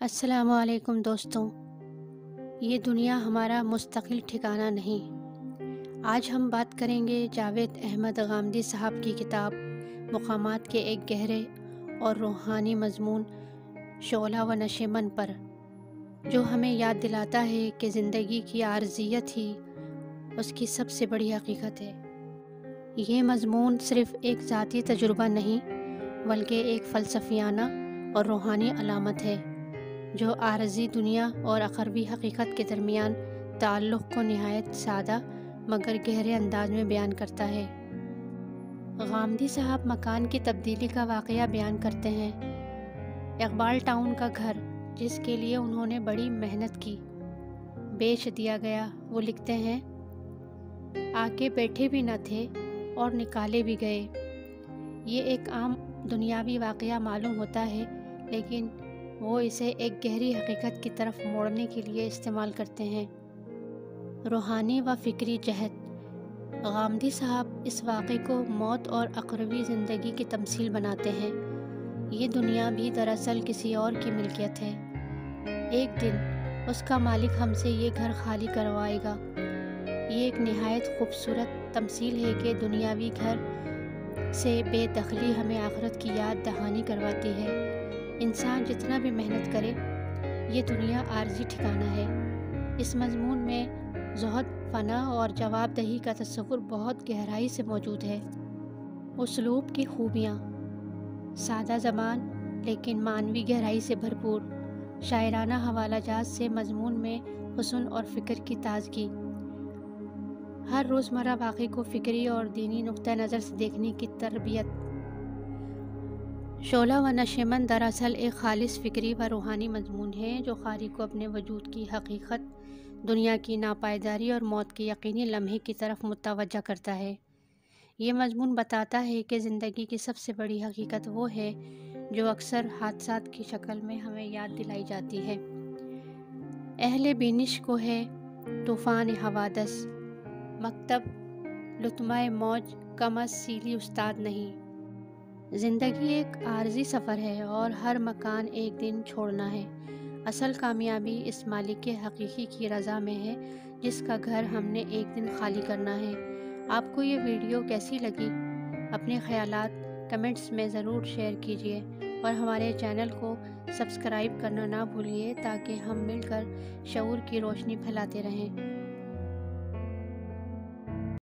السلام علیکم دوستوں، یہ دنیا ہمارا مستقل ٹھکانہ نہیں۔ آج ہم بات کریں گے جاوید احمد غامدی صاحب کی کتاب مقامات کے ایک گہرے اور روحانی مضمون شعلہ و نشیمن پر، جو ہمیں یاد دلاتا ہے کہ زندگی کی عارضیت ہی اس کی سب سے بڑی حقیقت ہے۔ یہ مضمون صرف ایک ذاتی تجربہ نہیں بلکہ ایک فلسفیانہ اور روحانی علامت ہے جو عارضی دنیا اور اخروی حقیقت کے درمیان تعلق کو نہایت سادہ مگر گہرے انداز میں بیان کرتا ہے۔ غامدی صاحب مکان کی تبدیلی کا واقعہ بیان کرتے ہیں۔ اقبال ٹاؤن کا گھر جس کے لیے انہوں نے بڑی محنت کی بیچ دیا گیا۔ وہ لکھتے ہیں، آ کے بیٹھے بھی نہ تھے اور نکالے بھی گئے۔ یہ ایک عام دنیاوی واقعہ معلوم ہوتا ہے، لیکن وہ اسے ایک گہری حقیقت کی طرف موڑنے کے لیے استعمال کرتے ہیں۔ روحانی و فکری جہت۔ غامدی صاحب اس واقعے کو موت اور اخروی زندگی کی تمثیل بناتے ہیں۔ یہ دنیا بھی دراصل کسی اور کی ملکیت ہے۔ ایک دن اس کا مالک ہم سے یہ گھر خالی کروائے گا۔ یہ ایک نہایت خوبصورت تمثیل ہے کہ دنیاوی گھر سے بے دخلی ہمیں آخرت کی یاد دہانی کرواتی ہے۔ انسان جتنا بھی محنت کرے، یہ دنیا عارضی ٹھکانہ ہے۔ اس مضمون میں زہد، فنا اور جواب دہی کا تصور بہت گہرائی سے موجود ہے۔ اسلوب کی خوبیاں: سادہ زبان لیکن معنوی گہرائی سے بھرپور، شاعرانہ حوالہ جات سے مضمون میں حسن اور فکر کی تازگی، ہر روزمرہ واقعے کو فکری اور دینی نقطہ نظر سے دیکھنے کی تربیت۔ شعلہ و نشیمن دراصل ایک خالص فکری و روحانی مضمون ہے جو قاری کو اپنے وجود کی حقیقت، دنیا کی ناپائیداری اور موت کے یقینی لمحے کی طرف متوجہ کرتا ہے۔ یہ مضمون بتاتا ہے کہ زندگی کی سب سے بڑی حقیقت وہ ہے جو اکثر حادثات کی شکل میں ہمیں یاد دلائی جاتی ہے۔ اہل بینش کو ہے طوفان حوادث، مکتب لطمۂ موج کم از سیلی استاد نہیں۔ زندگی ایک عارضی سفر ہے اور ہر مکان ایک دن چھوڑنا ہے۔ اصل کامیابی اس مالک حقیقی کی رضا میں ہے جس کا گھر ہم نے ایک دن خالی کرنا ہے۔ آپ کو یہ ویڈیو کیسی لگی؟ اپنے خیالات کمنٹس میں ضرور شیئر کیجیے اور ہمارے چینل کو سبسکرائب کرنا نہ بھولیے تاکہ ہم مل کر شعور کی روشنی پھیلاتے رہیں۔